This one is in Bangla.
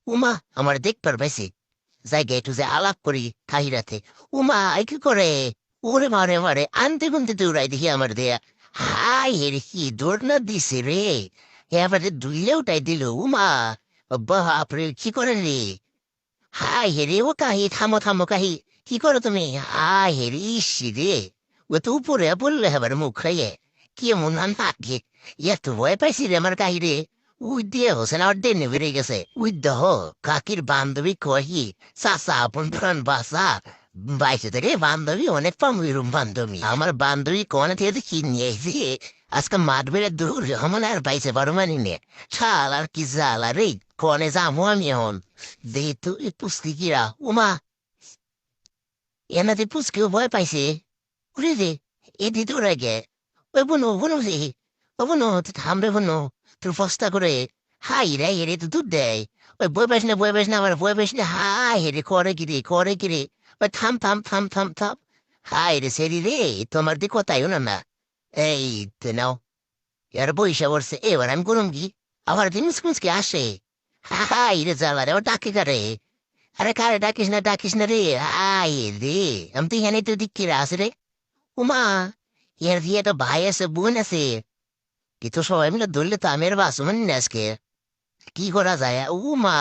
উমা আমার দেখবার পাইছি জায়গায় একটু যে আলাপ করি কাহিরাতে। উমা এই কি করে ওরে মারে মারে আনতে গুনতে দৌড়াই দেখি আমার দেয়া। হাই হেরে কি দৌড় না দিছে রে, এবারে দুইলে উঠাই দিল। উমা বাপরে কি করে রে, হাই হেরে ও কাহি থামো থামো কাহি, কি করো তুমি? হাই হেরে ইসি রে, ও তো উপরে বললে এবার মুখ খাইয়ে কি এমন নাকি, এত ভয় পাইছি রে আমার কাহি রে। উই দিয়ে হোসেন আর দেনে বেড়ে গেছে উই দেহ কাকির বান্ধবী কহি চাচা আপন প্রাণ বাসা বাইসে থেকে বান্ধবী অনেক পামিরুম বান্ধবী আমার বান্ধবী কোনে থেকে কি নিয়ে এসে আজকে মাঠ বেড়ে দূর আমার আর বাইসে পারো মানি নে ছাল আর কি জ্বালা রে, কনে যাবো আমি এখন যেহেতু এই পুস্তিকিরা। উমা এনাতে পুস্কিও ভয় পাইছে উড়ে রে, এদি তোর আগে ওই বুনো বুনো রে, ও বুনো থামবে বুনো তোর ফস্তা করে। হাই রে এরে তো দুধ দেয়। ওই বই পাস না আমার বই পাস না, হাই হেরে করে কিরে ওই থাম থাম থাম থাম থাম। হাই রে সেরি রে, তোমার দিকে কথাইও না না। এই তো নাও, এর বইসা পড়ছে এবার আমি করুম কি, আবার দিন মুসকি আসে। হাই রে জ্বালা রে ও ডাকে কারে, আরে কারে ডাকিস না রে। আই রে আমি তো এখানে তো দিকে আছে রে। উমা এর দিয়ে একটা ভাই আছে বোন আছে, কিন্তু সবাই মিলে ধরলে তো আমি আর বাসুমান আজকে কি করা যায়। উমা